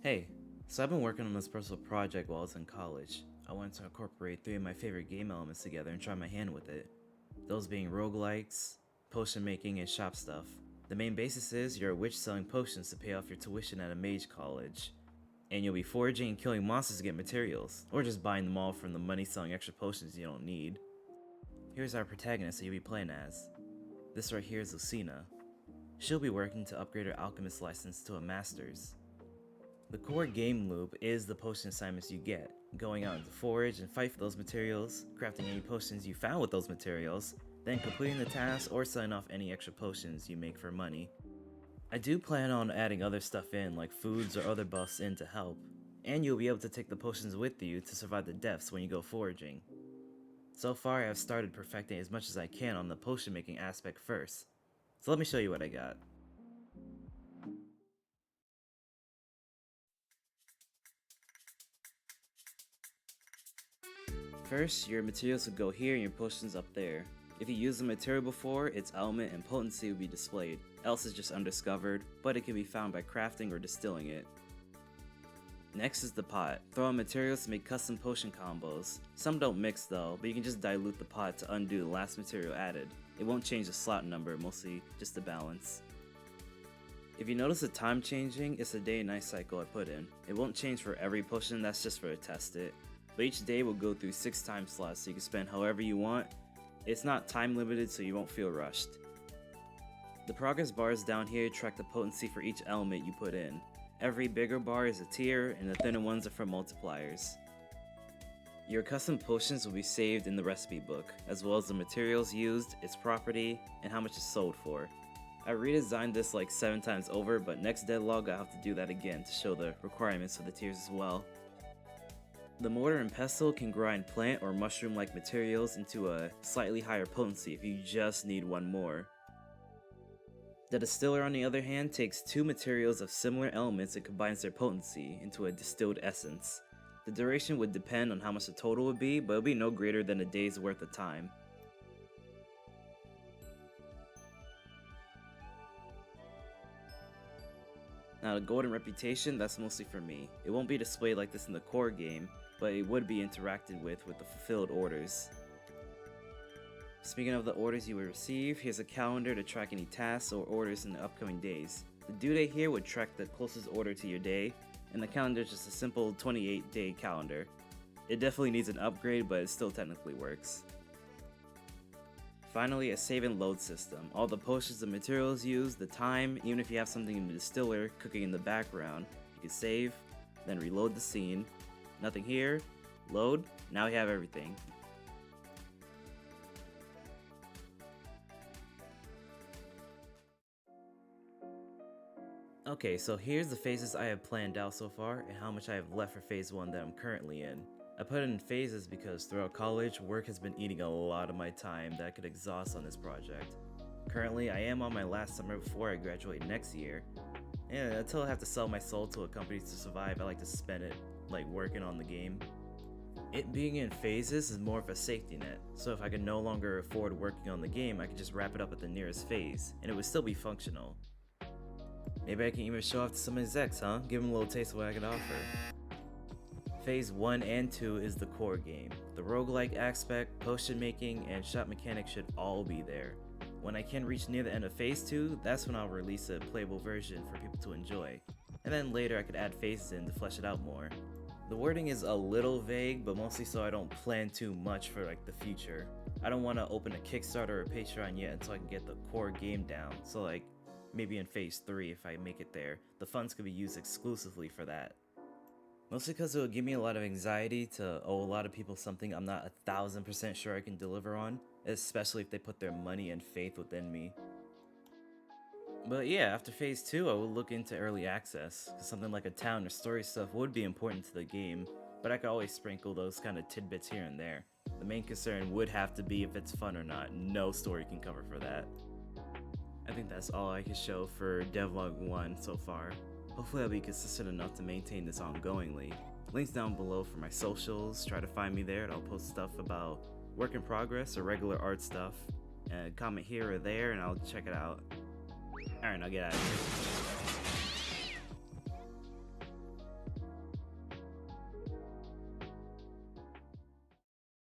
Hey, so I've been working on this personal project while I was in college. I wanted to incorporate 3 of my favorite game elements together and try my hand with it. Those being roguelikes, potion making, and shop stuff. The main basis is you're a witch selling potions to pay off your tuition at a mage college. And you'll be foraging and killing monsters to get materials, or just buying them all from the money selling extra potions you don't need. Here's our protagonist that you'll be playing as. This right here is Lucina. She'll be working to upgrade her alchemist license to a master's. The core game loop is the potion assignments you get, going out to forage and fight for those materials, crafting any potions you found with those materials, then completing the task or selling off any extra potions you make for money. I do plan on adding other stuff in, like foods or other buffs in to help, and you'll be able to take the potions with you to survive the depths when you go foraging. So far I've started perfecting as much as I can on the potion making aspect first, so let me show you what I got. First, your materials will go here and your potions up there. If you used the material before, its element and potency will be displayed, else it's just undiscovered, but it can be found by crafting or distilling it. Next is the pot. Throw in materials to make custom potion combos. Some don't mix though, but you can just dilute the pot to undo the last material added. It won't change the slot number, mostly just the balance. If you notice the time changing, it's the day and night cycle I put in. It won't change for every potion, that's just for to test it. But each day will go through 6 time slots so you can spend however you want. It's not time limited so you won't feel rushed. The progress bars down here track the potency for each element you put in. Every bigger bar is a tier and the thinner ones are for multipliers. Your custom potions will be saved in the recipe book, as well as the materials used, its property, and how much it's sold for. I redesigned this like 7 times over, but next devlog I'll have to do that again to show the requirements for the tiers as well. The mortar and pestle can grind plant or mushroom-like materials into a slightly higher potency if you just need one more. The distiller, on the other hand, takes 2 materials of similar elements and combines their potency into a distilled essence. The duration would depend on how much the total would be, but it would be no greater than a day's worth of time. Now the golden reputation, that's mostly for me. It won't be displayed like this in the core game, but it would be interacted with the fulfilled orders. Speaking of the orders you would receive, here's a calendar to track any tasks or orders in the upcoming days. The due date here would track the closest order to your day, and the calendar is just a simple 28-day calendar. It definitely needs an upgrade, but it still technically works. Finally, a save and load system. All the potions and materials used, the time, even if you have something in the distiller cooking in the background, you can save, then reload the scene. Nothing here, load, now we have everything. Okay, so here's the phases I have planned out so far and how much I have left for phase 1 that I'm currently in. I put it in phases because throughout college, work has been eating a lot of my time that I could exhaust on this project. Currently, I am on my last summer before I graduate next year, and until I have to sell my soul to a company to survive, I like to spend it like working on the game. It being in phases is more of a safety net, so if I could no longer afford working on the game, I could just wrap it up at the nearest phase, and it would still be functional. Maybe I can even show off to some execs, huh? Give them a little taste of what I can offer. Phase 1 and 2 is the core game. The roguelike aspect, potion making, and shop mechanics should all be there. When I can reach near the end of phase 2, that's when I'll release a playable version for people to enjoy. And then later I could add phases in to flesh it out more. The wording is a little vague, but mostly so I don't plan too much for the future. I don't want to open a Kickstarter or a Patreon yet until I can get the core game down, so maybe in phase 3 if I make it there, the funds could be used exclusively for that. Mostly because it would give me a lot of anxiety to owe a lot of people something I'm not 1000% sure I can deliver on, especially if they put their money and faith within me. But yeah, after phase 2 I will look into early access, because something like a town or story stuff would be important to the game, but I could always sprinkle those kind of tidbits here and there. The main concern would have to be if it's fun or not. No story can cover for that. I think that's all I can show for Devlog 1 so far. Hopefully I'll be consistent enough to maintain this ongoingly. Links down below for my socials, try to find me there and I'll post stuff about work in progress or regular art stuff. And comment here or there and I'll check it out. Alright, now get out of here.